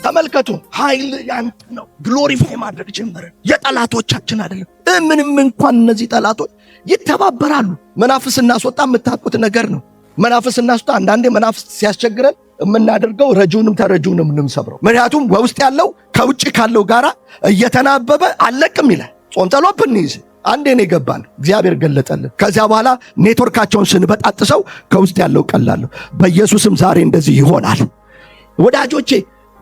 ተመልከቱ፣ ኃይል ያንተ ነው። ግሎሪፋይ ማድረግ ጀመረ። የጠላቶቻችን አይደለም። ምንም እንኳን እነዚህ ጠላቶች ይተባበራሉ። መናፍስ እናስወጣ የምታውቁት ነገር ነው። መናፍስ እናስወጣ አንዳንዴ መናፍስ ሲያስቸግረን የምናደርገው ረጂውንም ተረጂውንም እንሰብረው። ምክንያቱም ውስጥ ያለው ከውጭ ካለው ጋራ እየተናበበ አለቅም ይላል። ጾም ጸሎት ብንይዝ አንዴ ነው የገባን፣ እግዚአብሔር ገለጠልን። ከዚያ በኋላ ኔትወርካቸውን ስንበጣጥሰው ከውስጥ ያለው ቀላለሁ። በኢየሱስም ዛሬ እንደዚህ ይሆናል። ወዳጆቼ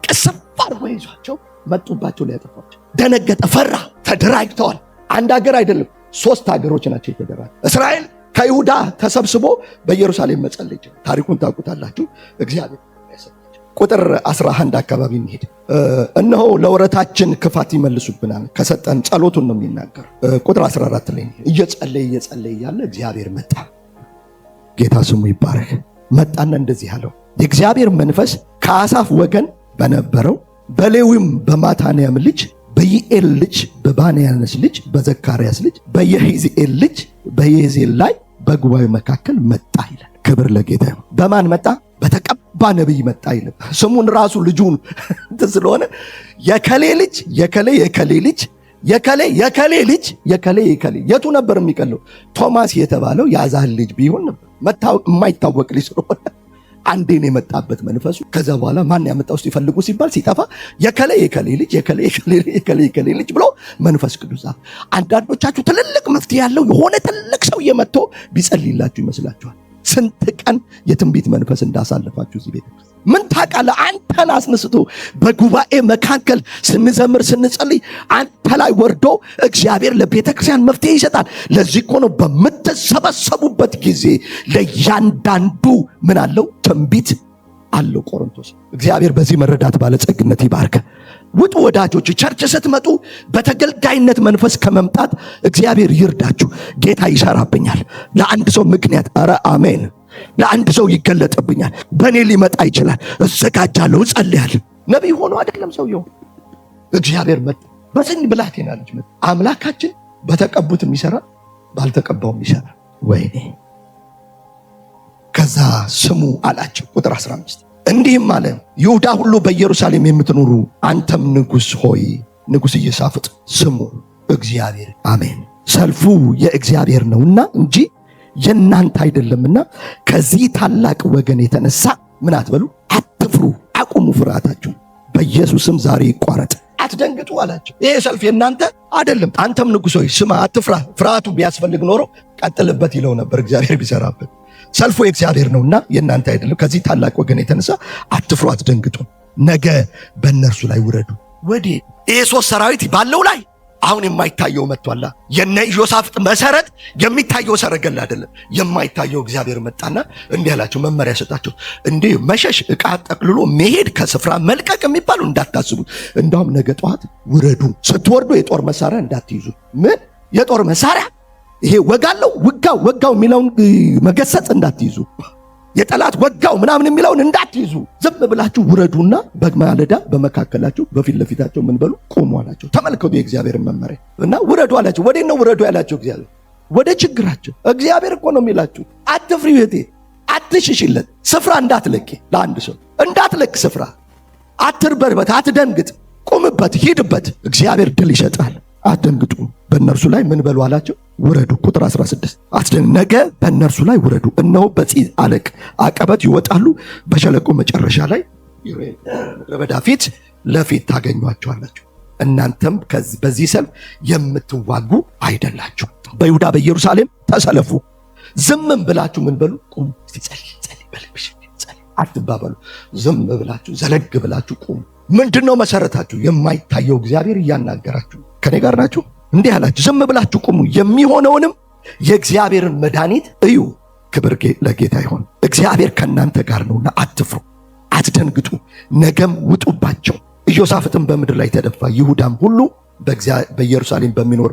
ቅስፍ አድርጎ ይዟቸው መጡባቸው፣ ሊያጠፏቸው። ደነገጠ፣ ፈራ። ተደራጅተዋል። አንድ ሀገር አይደለም 3 ሀገሮች ናቸው የተደራጁ። እስራኤል ከይሁዳ ተሰብስቦ በኢየሩሳሌም መጸለይ ጀመረ። ታሪኩን ታውቁታላችሁ። እግዚአብሔር ያሰጣቸው። ቁጥር 11 አካባቢ እንሄድ። እነሆ ለወረታችን ክፋት ይመልሱብናል። ከሰጠን ጸሎቱን ነው የሚናገር። ቁጥር 14 ላይ እየጸለየ ያለ እግዚአብሔር መጣ። ጌታ ስሙ ይባረክ። መጣና እንደዚህ አለው፣ የእግዚአብሔር መንፈስ ከአሳፍ ወገን በነበረው በሌዊም በማታንያም ልጅ በይኤል ልጅ በባንያስ ልጅ በዘካርያስ ልጅ በየሒዝኤል ልጅ በየዜል ላይ በጉባኤው መካከል መጣ ይላል። ክብር ለጌታ። በማን መጣ? በተቀባ ነቢይ መጣ ይላል። ስሙን ራሱ ልጁን ስለሆነ የከሌ ልጅ የከሌ የከሌ ልጅ የከሌ የከሌ ልጅ የከሌ የከሌ የቱ ነበር የሚቀለው? ቶማስ የተባለው ያዛል ልጅ ቢሆን ነበር። የማይታወቅ ልጅ ስለሆነ አንዴን የመጣበት መንፈሱ። ከዛ በኋላ ማን ያመጣው ሲፈልጉ ሲባል ሲጠፋ የከሌ የከሌ ልጅ የከሌ የከሌ የከሌ ልጅ ብሎ መንፈስ ቅዱስ። አንዳንዶቻችሁ ትልልቅ መፍትሄ ያለው የሆነ ትልቅ ሰው የመጥቶ ቢጸልይላችሁ ይመስላችኋል። ስንት ቀን የትንቢት መንፈስ እንዳሳለፋችሁ እዚህ ቤት ምን ታውቃለህ? አንተን አስነስቶ በጉባኤ መካከል ስንዘምር ስንጸልይ አንተ ላይ ወርዶ እግዚአብሔር ለቤተ ክርስቲያን መፍትሄ ይሰጣል። ለዚህ እኮ ነው በምትሰበሰቡበት ጊዜ ለእያንዳንዱ ምን አለው? ትንቢት አለው። ቆሮንቶስ እግዚአብሔር በዚህ መረዳት ባለጸግነት ይባርከ። ውጡ ወዳጆች። ቸርች ስትመጡ በተገልጋይነት መንፈስ ከመምጣት እግዚአብሔር ይርዳችሁ። ጌታ ይሰራብኛል ለአንድ ሰው ምክንያት፣ ኧረ አሜን። ለአንድ ሰው ይገለጥብኛል፣ በእኔ ሊመጣ ይችላል። እዘጋጃለሁ፣ እጸልያለሁ። ነቢይ ሆኖ አይደለም ሰውየው። እግዚአብሔር መጣ። በስኒ ብላቴና ልጅ መጣ። አምላካችን በተቀቡትም ይሰራል፣ ባልተቀባውም ይሰራል። ወይኔ። ከዛ ስሙ አላቸው። ቁጥር 15 እንዲህም አለ፣ ይሁዳ ሁሉ በኢየሩሳሌም የምትኖሩ አንተም ንጉሥ ሆይ፣ ንጉሥ ኢዮሳፍጥ ስሙ እግዚአብሔር አሜን። ሰልፉ የእግዚአብሔር ነውና እንጂ የእናንተ አይደለምና ከዚህ ታላቅ ወገን የተነሳ ምን አትበሉ፣ አትፍሩ፣ አቁሙ ፍርሃታችሁ፣ በኢየሱስም ዛሬ ይቋረጥ፣ አትደንግጡ አላቸው። ይሄ ሰልፍ የእናንተ አይደለም። አንተም ንጉሥ ሆይ ስማ፣ አትፍራ። ፍርሃቱ ቢያስፈልግ ኖሮ ቀጥልበት ይለው ነበር እግዚአብሔር ቢሰራበት። ሰልፉ የእግዚአብሔር ነውና የእናንተ አይደለም። ከዚህ ታላቅ ወገን የተነሳ አትፍሩ፣ አትደንግጡ፣ ነገ በእነርሱ ላይ ውረዱ። ወዴ ይሄ 3 ሰራዊት ባለው ላይ አሁን የማይታየው መጥቷላ። የነ ኢዮሳፍጥ መሰረት የሚታየው ሰረገላ አይደለም፣ የማይታየው እግዚአብሔር መጣና እንዲህ አላቸው፣ መመሪያ ሰጣቸው። እንዲህ መሸሽ፣ ዕቃ ጠቅልሎ መሄድ፣ ከስፍራ መልቀቅ የሚባሉ እንዳታስቡት። እንዳውም ነገ ጠዋት ውረዱ። ስትወርዱ የጦር መሳሪያ እንዳትይዙ። ምን የጦር መሳሪያ? ይሄ ወጋለው ወጋው የሚለውን መገሰጽ እንዳትይዙ። የጠላት ወጋው ምናምን የሚለውን እንዳትይዙ። ዝም ብላችሁ ውረዱና በማለዳ በመካከላችሁ በፊት ለፊታቸው ምን በሉ? ቆሙ አላቸው። ተመልከቱ የእግዚአብሔርን መመሪያ እና ውረዱ አላቸው። ወዴት ነው ውረዱ ያላቸው እግዚአብሔር? ወደ ችግራቸው። እግዚአብሔር እኮ ነው የሚላችሁ፣ አትፍሪ እህቴ፣ አትሽሽለት። ስፍራ እንዳትለቂ፣ ለአንድ ሰው እንዳትለቅ ስፍራ። አትርበርበት፣ አትደንግጥ፣ ቁምበት፣ ሂድበት። እግዚአብሔር ድል ይሰጣል። አትደንግጡ። በእነርሱ ላይ ምን በሉ አላቸው? ውረዱ። ቁጥር 16 ነገ በእነርሱ ላይ ውረዱ። እነሆ በጺን አለቅ አቀበት ይወጣሉ፣ በሸለቆ መጨረሻ ላይ በዳ ፊት ለፊት ታገኟቸዋላችሁ። እናንተም በዚህ ሰልፍ የምትዋጉ አይደላችሁ። በይሁዳ በኢየሩሳሌም ተሰለፉ። ዝምም ብላችሁ ምን በሉ? ቁሙ። ጸልይ በልብሽ ጸልይ አትባባሉ። ዝም ብላችሁ ዘለግ ብላችሁ ቁሙ። ምንድነው መሰረታችሁ? የማይታየው እግዚአብሔር እያናገራችሁ። ከኔ ጋር ናችሁ? እንዲህ አላችሁ፣ ዝም ብላችሁ ቁሙ፣ የሚሆነውንም የእግዚአብሔርን መድኃኒት እዩ። ክብር ለጌታ ይሁን። እግዚአብሔር ከእናንተ ጋር ነውና አትፍሩ፣ አትደንግጡ፣ ነገም ውጡባቸው። ኢዮሳፍጥም በምድር ላይ ተደፋ፣ ይሁዳም ሁሉ በኢየሩሳሌም በሚኖር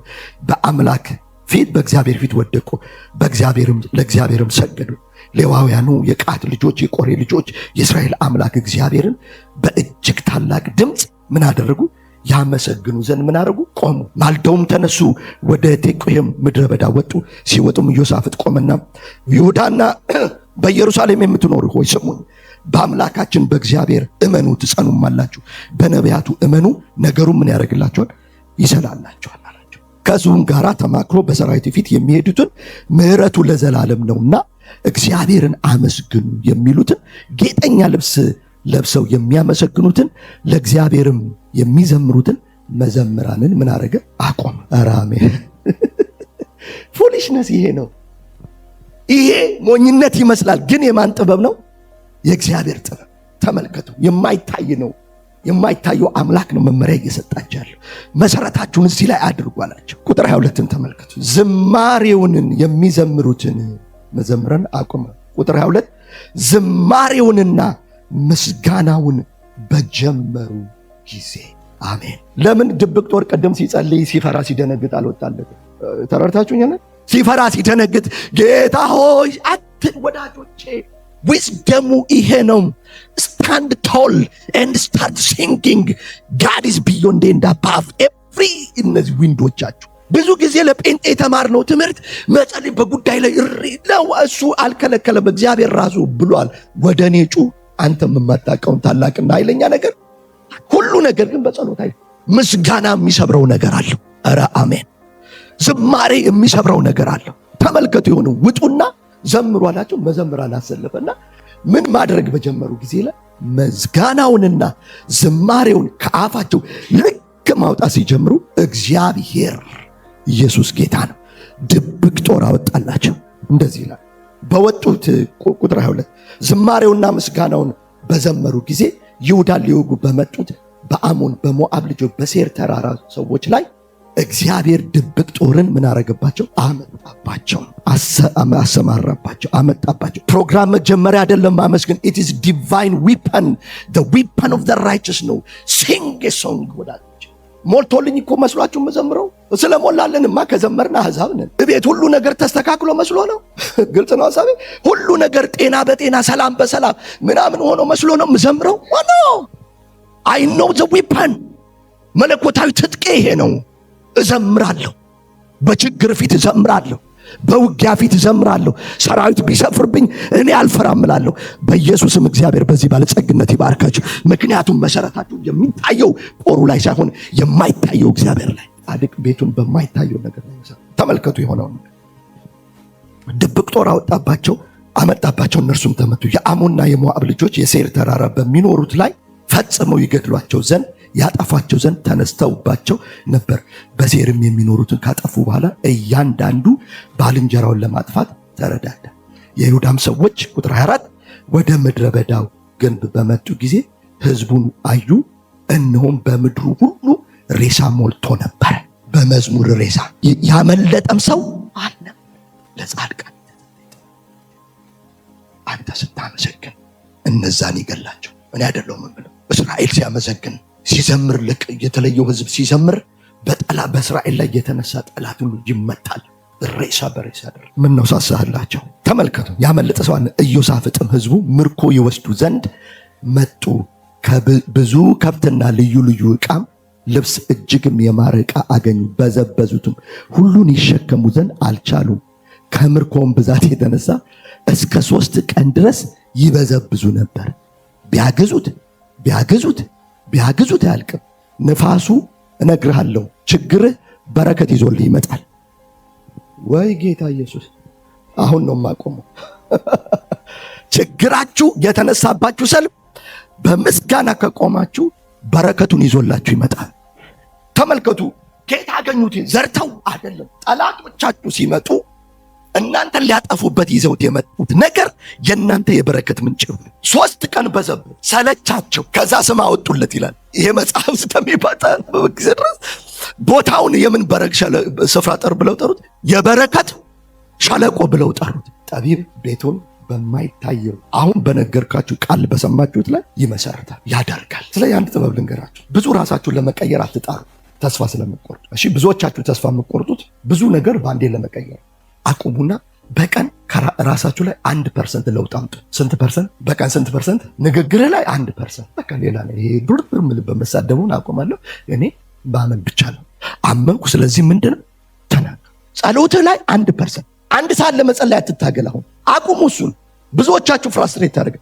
በአምላክ ፊት በእግዚአብሔር ፊት ወደቁ፣ ለእግዚአብሔርም ሰገዱ። ሌዋውያኑ የቀዓት ልጆች የቆሬ ልጆች የእስራኤል አምላክ እግዚአብሔርን በእጅግ ታላቅ ድምፅ ምን አደረጉ? ያመሰግኑ ዘንድ ምን አደረጉ? ቆሙ። ማልደውም ተነሱ፣ ወደ ቴቁሔም ምድረ በዳ ወጡ። ሲወጡም ኢዮሳፍጥ ቆመና ይሁዳና በኢየሩሳሌም የምትኖሩ ሆይ ስሙኝ፣ በአምላካችን በእግዚአብሔር እመኑ ትጸኑማላችሁ፣ በነቢያቱ እመኑ ነገሩ ምን ያደርግላችኋል? ይሰላላችኋል አላቸው። ከሕዝቡም ጋር ተማክሮ በሰራዊት ፊት የሚሄዱትን ምሕረቱ ለዘላለም ነውና እግዚአብሔርን አመስግኑ የሚሉትን ጌጠኛ ልብስ ለብሰው የሚያመሰግኑትን ለእግዚአብሔርም የሚዘምሩትን መዘምራንን ምን አረገ? አቆመ። ኧረ አሜን። ፉሊሽነስ ይሄ ነው። ይሄ ሞኝነት ይመስላል፣ ግን የማን ጥበብ ነው? የእግዚአብሔር ጥበብ። ተመልከቱ፣ የማይታይ ነው። የማይታየው አምላክ ነው መመሪያ እየሰጣቸው ያለው። መሰረታችሁን እዚህ ላይ አድርጉ አላቸው። ቁጥር 22ን ተመልከቱ። ዝማሬውን የሚዘምሩትን መዘምራን አቆመ። ቁጥር 22 ዝማሬውንና ምስጋናውን በጀመሩ ጊዜ አሜን። ለምን ድብቅ ጦር ቀደም ሲጸልይ ሲፈራ ሲደነግጥ አልወጣለት? ተረድታችሁኛል? ሲፈራ ሲደነግጥ ጌታ ሆይ አትል። ወዳጆቼ ዊዝደሙ ይሄ ነው። ስታንድ ቶል ኤንድ ስታርት ሲንጊንግ ጋድ ኢዝ ቢዮንድ ኤንድ አባቭ ኤቭሪ። እነዚህ ዊንዶቻችሁ ብዙ ጊዜ ለጴንጤ የተማርነው ትምህርት መጸለይ በጉዳይ ላይ ነው። እሱ አልከለከለም፣ እግዚአብሔር ራሱ ብሏል። ወደ እኔ ጩ አንተም የማታውቀውን ታላቅና ኃይለኛ ነገር ሁሉ ነገር ግን በጸሎት አይ ምስጋና የሚሰብረው ነገር አለው። ኧረ አሜን። ዝማሬ የሚሰብረው ነገር አለው። ተመልከቱ። የሆነ ውጡና ዘምሩ አላቸው። መዘምራን አሰለፈና ምን ማድረግ በጀመሩ ጊዜ ላይ ምስጋናውንና ዝማሬውን ከአፋቸው ልክ ማውጣት ሲጀምሩ እግዚአብሔር ኢየሱስ ጌታ ነው፣ ድብቅ ጦር አወጣላቸው። እንደዚህ ይላል በወጡት ቁጥር 22 ዝማሬውና ምስጋናውን በዘመሩ ጊዜ ይሁዳን ሊወጉ በመጡት በአሞን በሞዓብ ልጆች በሴር ተራራ ሰዎች ላይ እግዚአብሔር ድብቅ ጦርን ምን አረገባቸው? አመጣባቸው፣ አሰማራባቸው፣ አመጣባቸው። ፕሮግራም መጀመሪያ አይደለም ማመስገን። it is divine weapon, the weapon of the righteous ነው። sing a song ወዳጆች። ሞልቶልኝ እኮ መስሏችሁ መዘምረው ስለሞላለንማ ከዘመርና አሕዛብ ነን። እቤት ሁሉ ነገር ተስተካክሎ መስሎ ነው። ግልጽ ነው ሐሳቤ። ሁሉ ነገር ጤና በጤና ሰላም በሰላም ምናምን ሆኖ መስሎ ነው መዘምረው። I know the weapon። መለኮታዊ ትጥቄ ይሄ ነው። እዘምራለሁ። በችግር ፊት እዘምራለሁ። በውጊያ ፊት እዘምራለሁ። ሰራዊት ቢሰፍርብኝ እኔ አልፈራም እላለሁ። በኢየሱስም እግዚአብሔር በዚህ ባለጸግነት ይባርካችሁ። ምክንያቱም መሰረታችሁ የሚታየው ጦሩ ላይ ሳይሆን የማይታየው እግዚአብሔር ላይ። ጻድቅ ቤቱን በማይታየው ነገር ላይ ይሰራ። ተመልከቱ። የሆነው ድብቅ ጦር አመጣባቸው፣ እነርሱም ተመቱ። የአሞንና የሞዓብ ልጆች የሴር ተራራ በሚኖሩት ላይ ፈጽመው ይገድሏቸው ዘንድ ያጠፋቸው ዘንድ ተነስተውባቸው ነበር። በሴርም የሚኖሩትን ካጠፉ በኋላ እያንዳንዱ ባልንጀራውን ለማጥፋት ተረዳዳ። የይሁዳም ሰዎች ቁጥር 24 ወደ ምድረ በዳው ግንብ በመጡ ጊዜ ሕዝቡን አዩ፣ እነሆም በምድሩ ሁሉ ሬሳ ሞልቶ ነበር። በመዝሙር ሬሳ ያመለጠም ሰው አለ። ለጻድቃን አንተ ስታመሰግን እነዛን ይገላቸው። እኔ አይደለሁም የምለው። እስራኤል ሲያመሰግን ሲዘምር፣ ልክ የተለየው ሕዝብ ሲዘምር በእስራኤል ላይ የተነሳ ጠላት ሁሉ ይመታል። ሬሳ በሬሳ ያደርግ። ምን ነው ሳሳህላቸው? ተመልከቱ። ያመለጠ ሰው አለ። ኢዮሳፍጥም ሕዝቡ ምርኮ ይወስዱ ዘንድ መጡ። ብዙ ከብትና ልዩ ልዩ ዕቃም ልብስ እጅግም የማረ ዕቃ አገኙ። በዘበዙትም ሁሉን ይሸከሙ ዘንድ አልቻሉም። ከምርኮም ብዛት የተነሳ እስከ 3 ቀን ድረስ ይበዘብዙ ነበር። ቢያግዙት አያልቅም። ንፋሱ እነግርሃለሁ ችግርህ በረከት ይዞልህ ይመጣል። ወይ ጌታ ኢየሱስ! አሁን ነው የማቆመው። ችግራችሁ የተነሳባችሁ ሰልፍ በምስጋና ከቆማችሁ በረከቱን ይዞላችሁ ይመጣል። ተመልከቱ። ጌታ አገኙት። ዘርተው አይደለም። ጠላቶቻችሁ ሲመጡ እናንተን ሊያጠፉበት ይዘውት የመጡት ነገር የእናንተ የበረከት ምንጭ ነው። 3 ቀን በዘብ ሰለቻቸው። ከዛ ስም አወጡለት ይላል ይሄ መጽሐፍ እስከሚባታ ድረስ ቦታውን የምን በረከት ስፍራ ብለው ጠሩት? የበረከት ሸለቆ ብለው ጠሩት። ጠቢብ ቤቱን በማይታየው አሁን በነገርካችሁ ቃል በሰማችሁት ላይ ይመሰርታል፣ ያደርጋል። ስለዚህ አንድ ጥበብ ልንገራችሁ። ብዙ ራሳችሁን ለመቀየር አትጣሩ፣ ተስፋ ስለምትቆርጡ። እሺ፣ ብዙዎቻችሁ ተስፋ የምትቆርጡት ብዙ ነገር በአንዴ ለመቀየር አቁሙና በቀን ራሳችሁ ላይ 1% ለውጥ አምጡ። ስንት ፐርሰንት? በቀን ስንት ፐርሰንት? ንግግር ላይ 1%። በቃ ሌላ ላይ ይሄ ዱርዱር በመሳደቡን አቆማለሁ። እኔ ባመን ብቻ ነው አመንኩ። ስለዚህ ምንድነው ተናገር። ጸሎትህ ላይ 1%። 1 ሰዓት ለመጸለይ አትታገል። አሁን አቁሙ። እሱን ብዙዎቻችሁ ፍራስትሬት ታደርግ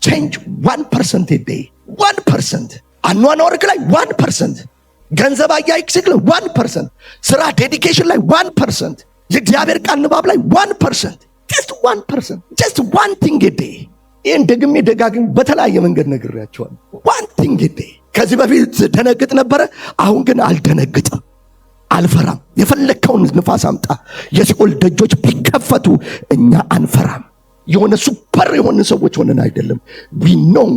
change 1% a day 1% አኗኗርክ ላይ 1% ገንዘብ አያይክስክ ላይ 1% ስራ ዴዲኬሽን ላይ 1% የእግዚአብሔር ቃል ንባብ ላይ 1% just 1% just one thing a day ይህን ደግሜ ደጋግሜ በተለያየ መንገድ ነግሬያቸዋለሁ። one thing a day ከዚህ በፊት ደነግጥ ነበረ፣ አሁን ግን አልደነግጥም፣ አልፈራም። የፈለከውን ንፋስ አምጣ፣ የሲኦል ደጆች ቢከፈቱ እኛ አንፈራም። የሆነ ሱፐር የሆነ ሰዎች ሆነን አይደለም። we know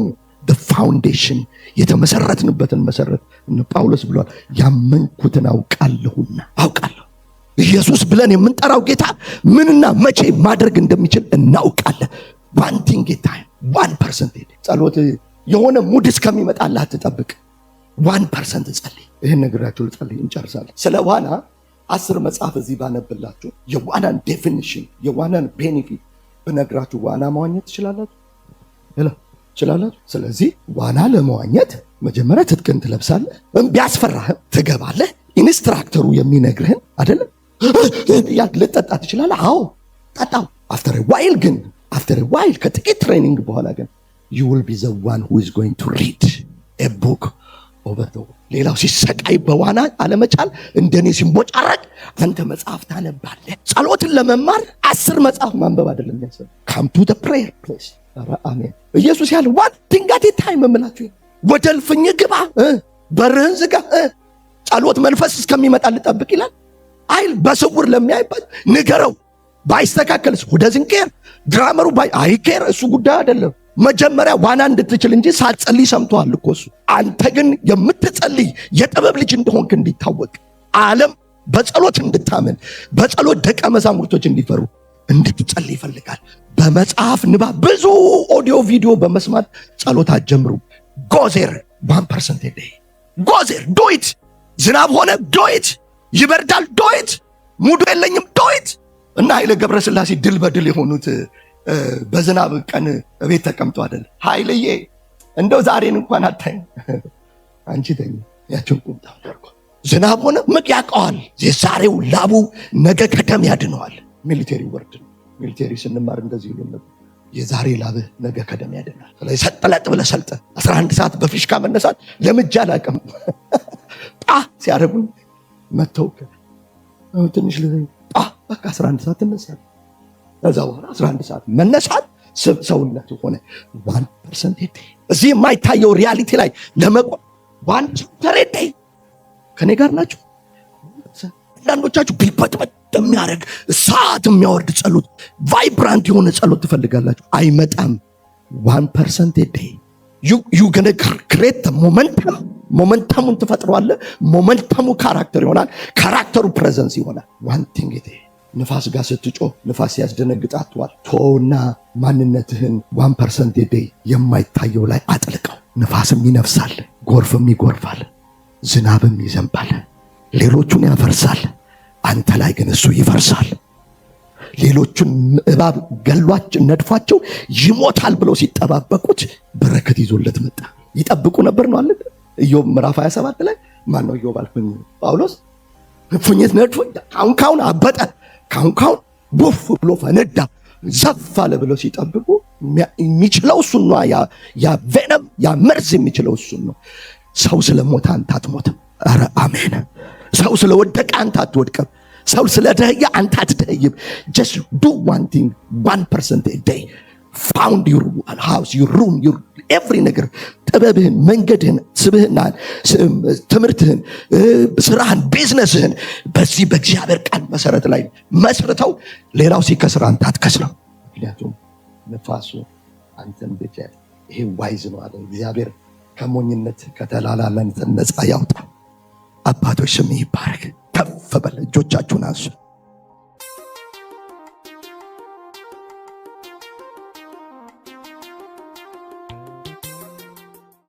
the foundation የተመሰረትንበትን መሰረት ጳውሎስ ብሏል፣ ያመንኩትን አውቃለሁና። አውቃለሁ ኢየሱስ ብለን የምንጠራው ጌታ ምንና መቼ ማድረግ እንደሚችል እናውቃለን። one thing a time 1% ጸሎት የሆነ ሙድ እስከሚመጣልህ አትጠብቅ። 1% ጸልይ። ይሄን ነግራችሁ ልጸልይ እንጨርሳለን። ስለ ዋና 10 መጽሐፍ እዚህ ባነብላችሁ የዋናን ዴፊኒሽን የዋናን ቤኔፊት በነግራችሁ ዋና መዋኘት ትችላላችሁ ትችላላችሁ። ስለዚህ ዋና ለመዋኘት መጀመሪያ ትጥቅን ትለብሳለህ፣ ቢያስፈራህም ትገባለህ። ኢንስትራክተሩ የሚነግርህን አይደለም ልጠጣ ትችላለህ። አዎ ጠጣው። አፍተር ዋይል ከጥቂት ትሬኒንግ በኋላ ግን you will be the one who is going to read a book over the world. ሌላው ሲሰቃይ በዋና አለመቻል እንደኔ ሲሞጫረቅ አንተ መጽሐፍ ታነባለህ። ጸሎትን ለመማር 10 መጽሐፍ ማንበብ አይደለም ያሰብ come to the prayer place። አሜን። ኢየሱስ ያለ one thing at a time እምላችሁ ወደ እልፍኝ ግባ፣ በርህን ዝጋ፣ ጸሎት መንፈስ እስከሚመጣ ልጠብቅ ይላል አይል። በስውር ለሚያይበት ንገረው። ባይስተካከልስ ወደ ዝንቄር ግራመሩ አይኬር፣ እሱ ጉዳይ አይደለም። መጀመሪያ ዋና እንድትችል እንጂ ሳትጸልይ ሰምቷል እኮ እሱ። አንተ ግን የምትጸልይ የጥበብ ልጅ እንደሆንክ እንዲታወቅ ዓለም በጸሎት እንድታመን በጸሎት ደቀ መዛሙርቶች እንዲፈሩ እንድትጸልይ ይፈልጋል። በመጽሐፍ ንባብ ብዙ ኦዲዮ ቪዲዮ በመስማት ጸሎት አትጀምሩ። ጎዜር 1% a day ጎዜር ዶይት። ዝናብ ሆነ ዶይት፣ ይበርዳል ዶይት፣ ሙሉ የለኝም ዶይት። እና ኃይለ ገብረስላሴ ድል በድል የሆኑት በዝናብ ቀን ቤት ተቀምጦ አይደል ኃይልዬ እንደው ዛሬን እንኳን አታይም አንቺ ተኝ ያችን ቁምጣ አድርጎ ዝናብ ሆነ ምቅ ያውቀዋል። የዛሬው ላቡ ነገ ከደም ያድነዋል። ሚሊቴሪ ወርድ ነው። ሚሊቴሪ ስንማር እንደዚህ ይሉ ነበር፣ የዛሬ ላብህ ነገ ከደም ያድናል። ስለዚህ ሰጥለጥ ብለህ ሰልጠን 11 ሰዓት በፊሽካ መነሳት ለምጃ አላውቅም። ሲያደርጉኝ መተው ትንሽ በቃ 11 ሰዓት ትነሳለህ። ከዛ በኋላ 11 ሰዓት መነሳት ሰውነት ሆነ 1% a day። እዚህ የማይታየው ሪያሊቲ ላይ ለመቆም 1% a day ከኔ ጋር ናቸው። አንዳንዶቻችሁ ቢበጥበጥ የሚያደርግ እሳት የሚያወርድ ጸሎት፣ ቫይብራንት የሆነ ጸሎት ትፈልጋላችሁ። አይመጣም። 1% a day you gonna create the ሞመንተሙን ትፈጥረዋለህ። ሞመንተሙ ካራክተር ይሆናል። ካራክተሩ ፕሬዘንስ ይሆናል። 1 thing a day ንፋስ ጋር ስትጮህ ንፋስ ሲያስደነግጣቷል። ቶና ማንነትህን 1% a day የማይታየው ላይ አጥልቀው። ንፋስም ይነፍሳል፣ ጎርፍም ይጎርፋል፣ ዝናብም ይዘንባል፣ ሌሎቹን ያፈርሳል። አንተ ላይ ግን እሱ ይፈርሳል። ሌሎቹን እባብ ገሏቸው ነድፏቸው ይሞታል ብለው ሲጠባበቁት በረከት ይዞለት መጣ። ይጠብቁ ነበር ነው አለ ኢዮብ ምዕራፍ 27 ላይ። ማን ነው ኢዮብ አልኩኝ? ጳውሎስ። እፉኝት ነድፎ ካሁን አበጠ፣ ካሁን ቡፍ ብሎ ፈነዳ፣ ዘፍ አለ ብለው ሲጠብቁ የሚችለው እሱን ነው። ያ ቬነም ያ መርዝ የሚችለው እሱን ነው። ሰው ስለሞተ አንተ አትሞትም። ኧረ አሜን። ሰው ስለወደቀ አንተ አትወድቅም። ሰው ስለደህየ አንተ አትደህይም። just do one thing 1% a day. found your house, your room, your every ነገር፣ ጥበብህን፣ መንገድህን፣ ስብህና፣ ትምህርትህን፣ ስራህን፣ ቢዝነስህን በዚህ በእግዚአብሔር ቃል መሰረት ላይ መስርተው። ሌላው ሲከስር አንተ አትከስረው። ምክንያቱም ነፋሱ አንተን ብቻ። ይሄ ዋይዝ ነው አለ እግዚአብሔር። ከሞኝነት ከተላላነት ነፃ ያውጣ። አባቶች ስም ይባረክ። ከፍ በል። እጆቻችሁን አንሱ።